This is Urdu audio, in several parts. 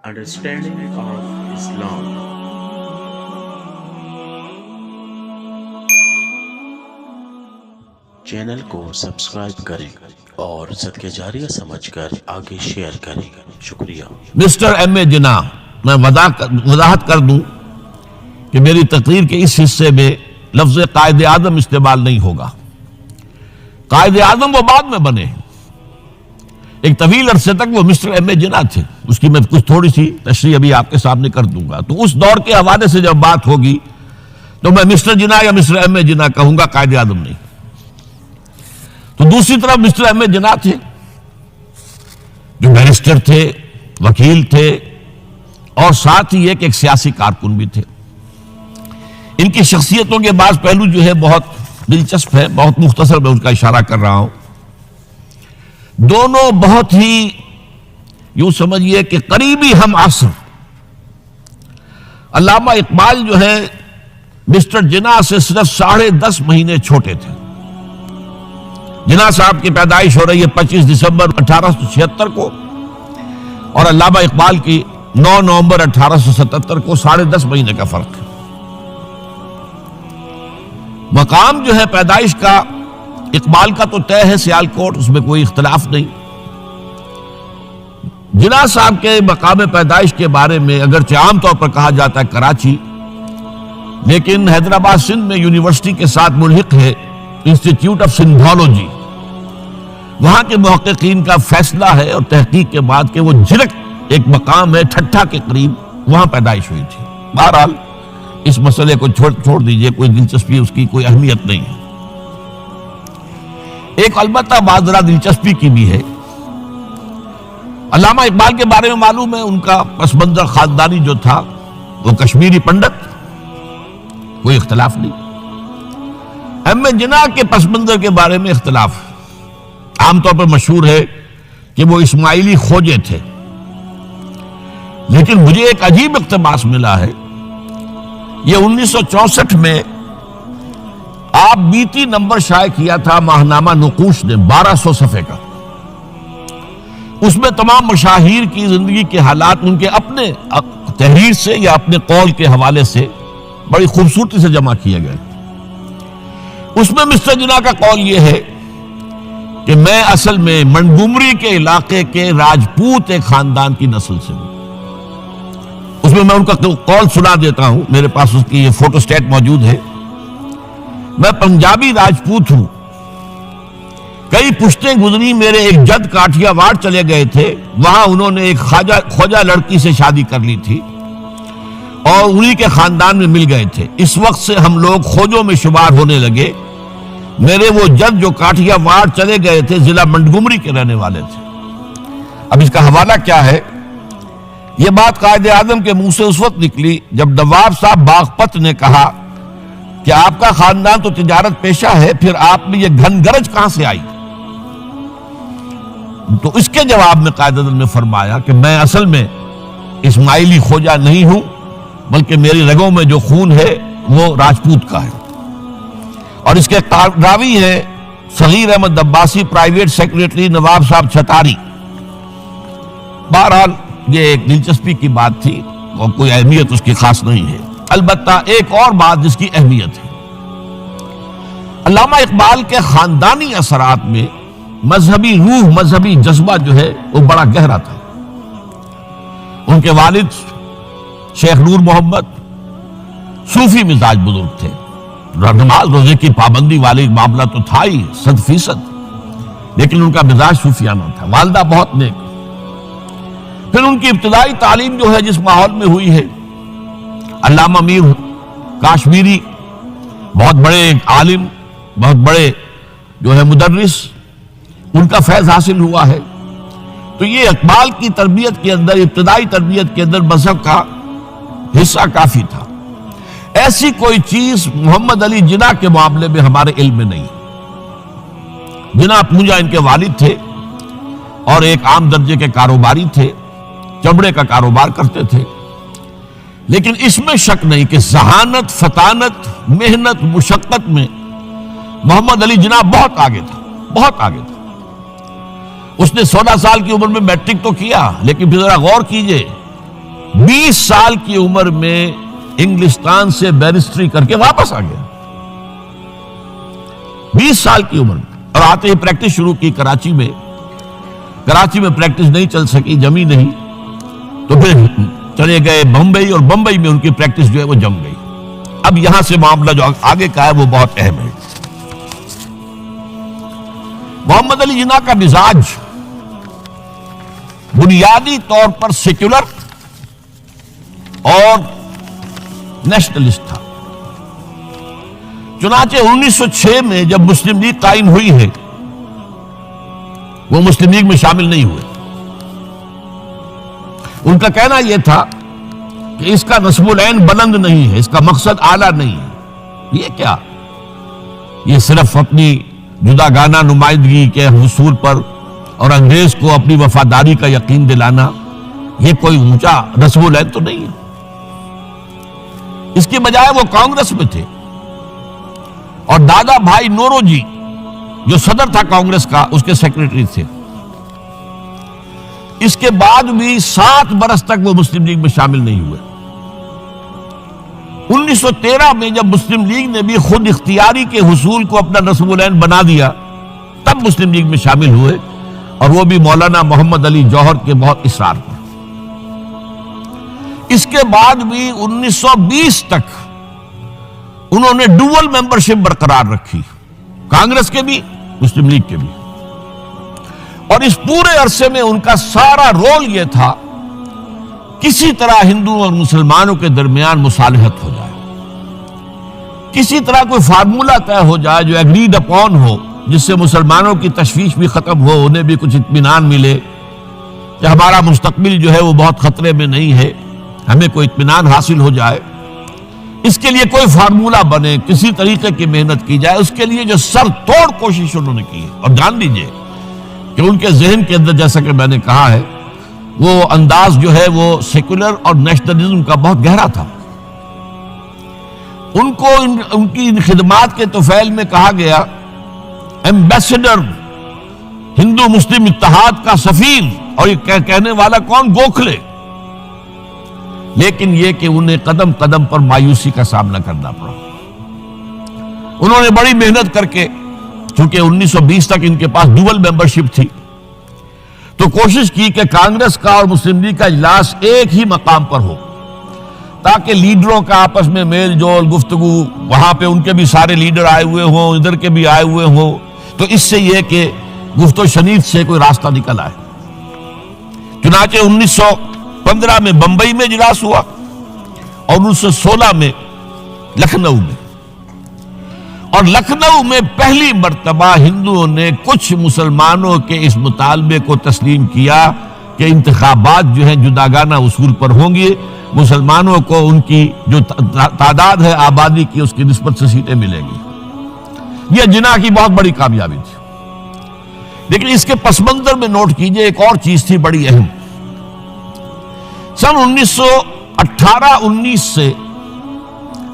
Understanding of Islam. چینل کو سبسکرائب کریں اور صدقہ جاریہ سمجھ کر آگے شیئر کریں. شکریہ. مسٹر ایم اے جناح، میں وضاحت کر دوں کہ میری تقریر کے اس حصے میں لفظ قائد اعظم استعمال نہیں ہوگا. قائد اعظم وہ بعد میں بنے، ایک طویل عرصے تک وہ مسٹر ایم اے جناح تھے. اس کی میں کچھ تھوڑی سی تشریح ابھی آپ کے سامنے کر دوں گا. تو اس دور کے حوالے سے جب بات ہوگی تو میں مسٹر جناح یا مسٹر ایم اے جناح کہوں گا، قائد اعظم نہیں. تو دوسری طرف مسٹر ایم اے جناح تھے جو بیرسٹر تھے، وکیل تھے، اور ساتھ ہی ایک سیاسی کارکن بھی تھے. ان کی شخصیتوں کے بعض پہلو جو ہے بہت دلچسپ ہے، بہت مختصر میں ان کا اشارہ کر رہا ہوں. دونوں بہت ہی یوں سمجھیے کہ قریبی ہم عصر. علامہ اقبال جو ہے مسٹر جناح سے صرف 10.5 مہینے چھوٹے تھے. جناح صاحب کی پیدائش ہو رہی ہے 25 دسمبر 1876 کو، اور علامہ اقبال کی 9 نومبر 1877 کو. 10.5 مہینے کا فرق ہے. مقام جو ہے پیدائش کا اقبال کا تو طے ہے سیالکوٹ، اس میں کوئی اختلاف نہیں. جناح صاحب کے مقام پیدائش کے بارے میں اگرچہ عام طور پر کہا جاتا ہے کراچی، لیکن حیدرآباد سندھ میں یونیورسٹی کے ساتھ ملحق ہے انسٹیٹیوٹ آف سندھولوجی. وہاں کے محققین کا فیصلہ ہے اور تحقیق کے بعد کہ وہ جھرک ایک مقام ہے ٹھٹھا کے قریب، وہاں پیدائش ہوئی تھی. بہرحال اس مسئلے کو چھوڑ دیجئے، کوئی دلچسپی اس کی کوئی اہمیت نہیں ہے. ایک البتہ بات ذرا دلچسپی کی بھی ہے. علامہ اقبال کے بارے میں معلوم ہے ان کا پس منظر خاندانی جو تھا وہ کشمیری پنڈت، کوئی اختلاف نہیں. ایم اے جناح کے پس منظر کے بارے میں اختلاف. عام طور پر مشہور ہے کہ وہ اسماعیلی کھوجے تھے، لیکن مجھے ایک عجیب اقتباس ملا ہے. یہ 1964 میں آپ بیتی نمبر شائع کیا تھا ماہنامہ نقوش نے، 1200 صفحے کا. اس میں تمام مشاہیر کی زندگی کے حالات ان کے اپنے تحریر سے یا اپنے قول کے حوالے سے بڑی خوبصورتی سے جمع کیے گئے. اس میں مسٹر جناح کا قول یہ ہے کہ میں اصل میں منگومری کے علاقے کے راجپوت ایک خاندان کی نسل سے ہوں. اس میں میں ان کا قول سنا دیتا ہوں، میرے پاس اس کی یہ فوٹو سٹیٹ موجود ہے. میں پنجابی راجپوت ہوں. کئی پشتیں گزری، میرے ایک جد کاٹھیا واڑ چلے گئے تھے. وہاں انہوں نے ایک خواجہ لڑکی سے شادی کر لی تھی اور انہی کے خاندان میں مل گئے تھے. اس وقت سے ہم لوگ کھوجوں میں شمار ہونے لگے. میرے وہ جد جو کاٹھیا واڑ چلے گئے تھے ضلع منٹگمری کے رہنے والے تھے. اب اس کا حوالہ کیا ہے؟ یہ بات قائد اعظم کے منہ سے اس وقت نکلی جب نواب صاحب باغپت نے کہا کہ آپ کا خاندان تو تجارت پیشہ ہے، پھر آپ میں یہ گھن گرج کہاں سے آئی؟ تو اس کے جواب میں قائد اعظم نے فرمایا کہ میں اصل میں اسماعیلی کھوجا نہیں ہوں، بلکہ میری رگوں میں جو خون ہے وہ راجپوت کا ہے. اور اس کے راوی ہے صغیر احمد عباسی، پرائیویٹ سیکریٹری نواب صاحب چھتاری. بہرحال یہ ایک دلچسپی کی بات تھی اور کوئی اہمیت اس کی خاص نہیں ہے. البتہ ایک اور بات جس کی اہمیت ہے، علامہ اقبال کے خاندانی اثرات میں مذہبی روح، مذہبی جذبہ جو ہے وہ بڑا گہرا تھا. ان کے والد شیخ نور محمد صوفی مزاج بزرگ تھے. نماز روزے کی پابندی والی معاملہ تو تھا ہی 100%، لیکن ان کا مزاج صوفیانہ تھا. والدہ بہت نیک. پھر ان کی ابتدائی تعلیم جو ہے جس ماحول میں ہوئی ہے، علامہ میر کاشمیری بہت بڑے عالم، بہت بڑے جو ہے مدرس، ان کا فیض حاصل ہوا ہے. تو یہ اقبال کی تربیت کے اندر، ابتدائی تربیت کے اندر مذہب کا حصہ کافی تھا. ایسی کوئی چیز محمد علی جناح کے معاملے میں ہمارے علم میں نہیں. جناح پونجا ان کے والد تھے اور ایک عام درجے کے کاروباری تھے، چمڑے کا کاروبار کرتے تھے. لیکن اس میں شک نہیں کہ ذہانت، فطانت، محنت، مشقت میں محمد علی جناح بہت آگے تھا، بہت آگے تھا. اس نے 16 سال کی عمر میں میٹرک تو کیا، لیکن پھر ذرا غور کیجئے 20 سال کی عمر میں انگلستان سے بیرسٹری کر کے واپس آ گیا. 20 سال کی عمر میں, اور آتے ہی پریکٹس شروع کی کراچی میں. کراچی میں پریکٹس نہیں چل سکی, جمی نہیں, تو پھر چلے گئے بمبئی, اور بمبئی میں ان کی پریکٹس جو ہے وہ جم گئی. اب یہاں سے معاملہ جو آگے کا ہے وہ بہت اہم ہے. محمد علی جناح کا مزاج بنیادی طور پر سیکولر اور نیشنلسٹ تھا. چنانچہ 1906 میں جب مسلم لیگ قائم ہوئی ہے, وہ مسلم لیگ میں شامل نہیں ہوئے. ان کا کہنا یہ تھا کہ اس کا نصب العین بلند نہیں ہے, اس کا مقصد اعلیٰ نہیں ہے. یہ کیا, یہ صرف اپنی جداگانہ نمائندگی کے حصول پر اور انگریز کو اپنی وفاداری کا یقین دلانا, یہ کوئی اونچا نصب العین تو نہیں ہے. اس کے بجائے وہ کانگریس میں تھے, اور دادا بھائی نورو جی جو صدر تھا کانگریس کا, اس کے سیکریٹری تھے. اس کے بعد بھی 7 برس تک وہ مسلم لیگ میں شامل نہیں ہوئے. 1913 میں جب مسلم لیگ نے بھی خود اختیاری کے حصول کو اپنا نصب العین بنا دیا, تب مسلم لیگ میں شامل ہوئے, اور وہ بھی مولانا محمد علی جوہر کے بہت اصرار پر. اس کے بعد بھی 1920 تک انہوں نے ڈوول ممبرشپ برقرار رکھی, کانگریس کے بھی مسلم لیگ کے بھی. اور اس پورے عرصے میں ان کا سارا رول یہ تھا کسی طرح ہندوؤں اور مسلمانوں کے درمیان مصالحت ہو جائے, کسی طرح کوئی فارمولہ طے ہو جائے جو ایگریڈ اپون ہو, جس سے مسلمانوں کی تشویش بھی ختم ہو, انہیں بھی کچھ اطمینان ملے کہ ہمارا مستقبل جو ہے وہ بہت خطرے میں نہیں ہے, ہمیں کوئی اطمینان حاصل ہو جائے. اس کے لیے کوئی فارمولہ بنے, کسی طریقے کی محنت کی جائے. اس کے لیے جو سر توڑ کوشش انہوں نے کی ہے, اور جان لیجئے کہ ان کے ذہن کے اندر, جیسا کہ میں نے کہا ہے, وہ انداز جو ہے وہ سیکولر اور نیشنلزم کا بہت گہرا تھا. ان کو ان کی ان خدمات کے طفیل میں کہا گیا ایمبیسڈر ہندو مسلم اتحاد کا سفیر, اور یہ کہنے والا کون, گوکھلے. لیکن یہ کہ انہیں قدم قدم پر مایوسی کا سامنا کرنا پڑا. انہوں نے بڑی محنت کر کے, چونکہ 1920 تک ان کے پاس ڈوول ممبرشپ تھی, تو کوشش کی کہ کانگریس کا اور مسلم لیگ کا اجلاس ایک ہی مقام پر ہو, تاکہ لیڈروں کا آپس میں میل جول, گفتگو, وہاں پہ ان کے بھی سارے لیڈر آئے ہوئے ہوں, ادھر کے بھی آئے ہوئے ہوں, تو اس سے یہ کہ گفت و شنید سے کوئی راستہ نکل آئے. چنانچہ 1915 میں بمبئی میں اجلاس ہوا, اور 1916 میں لکھنؤ میں. اور لکھنؤ میں پہلی مرتبہ ہندوؤں نے کچھ مسلمانوں کے اس مطالبے کو تسلیم کیا کہ انتخابات جو ہیں جداگانہ اصول پر ہوں گے, مسلمانوں کو ان کی جو تعداد ہے آبادی کی اس کی نسبت سے سیٹیں ملیں گی. یہ جناح کی بہت بڑی کامیابی تھی. لیکن اس کے پس منظر میں نوٹ کیجئے ایک اور چیز تھی بڑی اہم. سن 1918-19 سے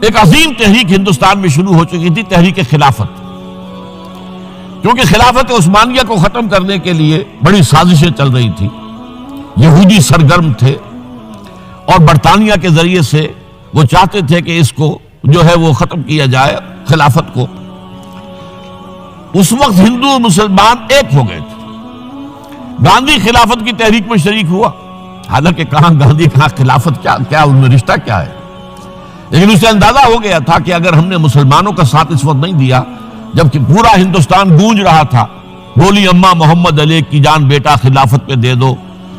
ایک عظیم تحریک ہندوستان میں شروع ہو چکی تھی, تحریک خلافت. کیونکہ خلافت عثمانیہ کو ختم کرنے کے لیے بڑی سازشیں چل رہی تھی, یہودی سرگرم تھے, اور برطانیہ کے ذریعے سے وہ چاہتے تھے کہ اس کو جو ہے وہ ختم کیا جائے, خلافت کو. اس وقت ہندو مسلمان ایک ہو گئے تھے. گاندھی خلافت کی تحریک میں شریک ہوا, حالانکہ کہاں گاندھی کہاں خلافت, کیا ان میں رشتہ کیا ہے. لیکن اسے اندازہ ہو گیا تھا کہ اگر ہم نے مسلمانوں کا ساتھ اس وقت نہیں دیا, جبکہ پورا ہندوستان گونج رہا تھا, بولی اماں محمد علی کی جان بیٹا خلافت پہ دے دو,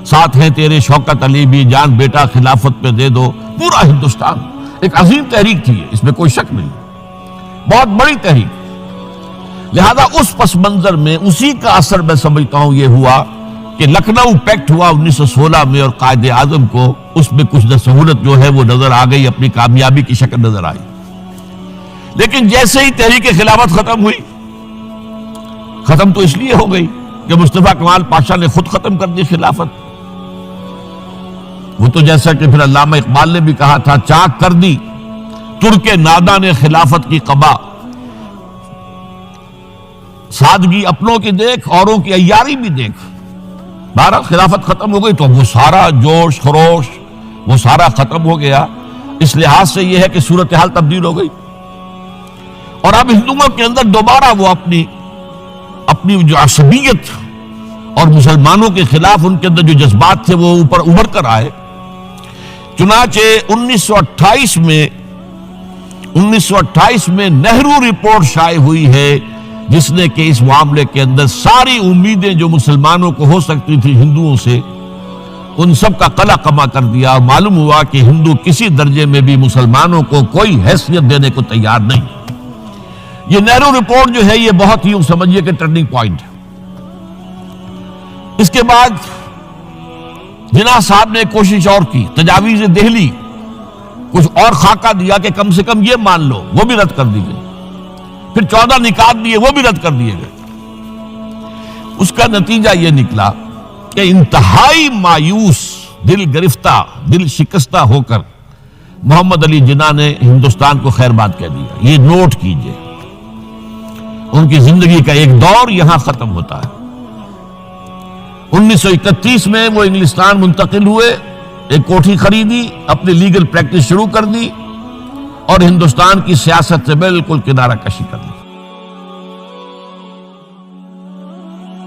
ساتھ ہیں تیرے شوکت علی بھی جان بیٹا خلافت پہ دے دو, پورا ہندوستان. ایک عظیم تحریک تھی, اس میں کوئی شک نہیں, بہت بڑی تحریک. لہذا اس پس منظر میں اسی کا اثر میں سمجھتا ہوں یہ ہوا کہ لکھنؤ پیکٹ ہوا 1916 میں, اور قائد اعظم کو اس میں کچھ سہولت جو ہے وہ نظر آ گئی, اپنی کامیابی کی شکل نظر آئی. لیکن جیسے ہی تحریک خلافت ختم ہوئی, ختم تو اس لیے ہو گئی کہ مصطفیٰ کمال پاشا نے خود ختم کر دی خلافت. وہ تو جیسا کہ پھر علامہ اقبال نے بھی کہا تھا, چاک کر دی ترک نادا نے خلافت کی قبا, سادگی اپنوں کی دیکھ اوروں کی عیاری بھی دیکھ. بہرحال خلافت ختم ہو گئی تو وہ سارا جوش خروش وہ سارا ختم ہو گیا. اس لحاظ سے یہ ہے کہ صورتحال تبدیل ہو گئی اور اب ہندوؤں کے اندر دوبارہ وہ اپنی جو عصبیت اور مسلمانوں کے خلاف ان کے اندر جو جذبات تھے وہ اوپر ابھر کر آئے. چنانچہ 1928 میں نہرو رپورٹ شائع ہوئی ہے جس نے کہ اس معاملے کے اندر ساری امیدیں جو مسلمانوں کو ہو سکتی تھی ہندوؤں سے ان سب کا قلع کما کر دیا اور معلوم ہوا کہ ہندو کسی درجے میں بھی مسلمانوں کو کوئی حیثیت دینے کو تیار نہیں. یہ نہرو رپورٹ جو ہے یہ بہت ہی سمجھیے کہ ٹرننگ پوائنٹ ہے. اس کے بعد جناح صاحب نے کوشش اور کی, تجاویز دہلی کچھ اور خاکہ دیا کہ کم سے کم یہ مان لو, وہ بھی رد کر دی گئی. پھر 14 نکات دیے, وہ بھی رد کر دیے گئے. اس کا نتیجہ یہ نکلا کہ انتہائی مایوس, دل گرفتہ, دل شکستہ ہو کر محمد علی جناح نے ہندوستان کو خیر بات کہہ دیا. یہ نوٹ کیجئے, ان کی زندگی کا ایک دور یہاں ختم ہوتا ہے. 1931 میں وہ انگلستان منتقل ہوئے, ایک کوٹھی خریدی, اپنی لیگل پریکٹس شروع کر دی اور ہندوستان کی سیاست سے بالکل کنارہ کشی کر دی.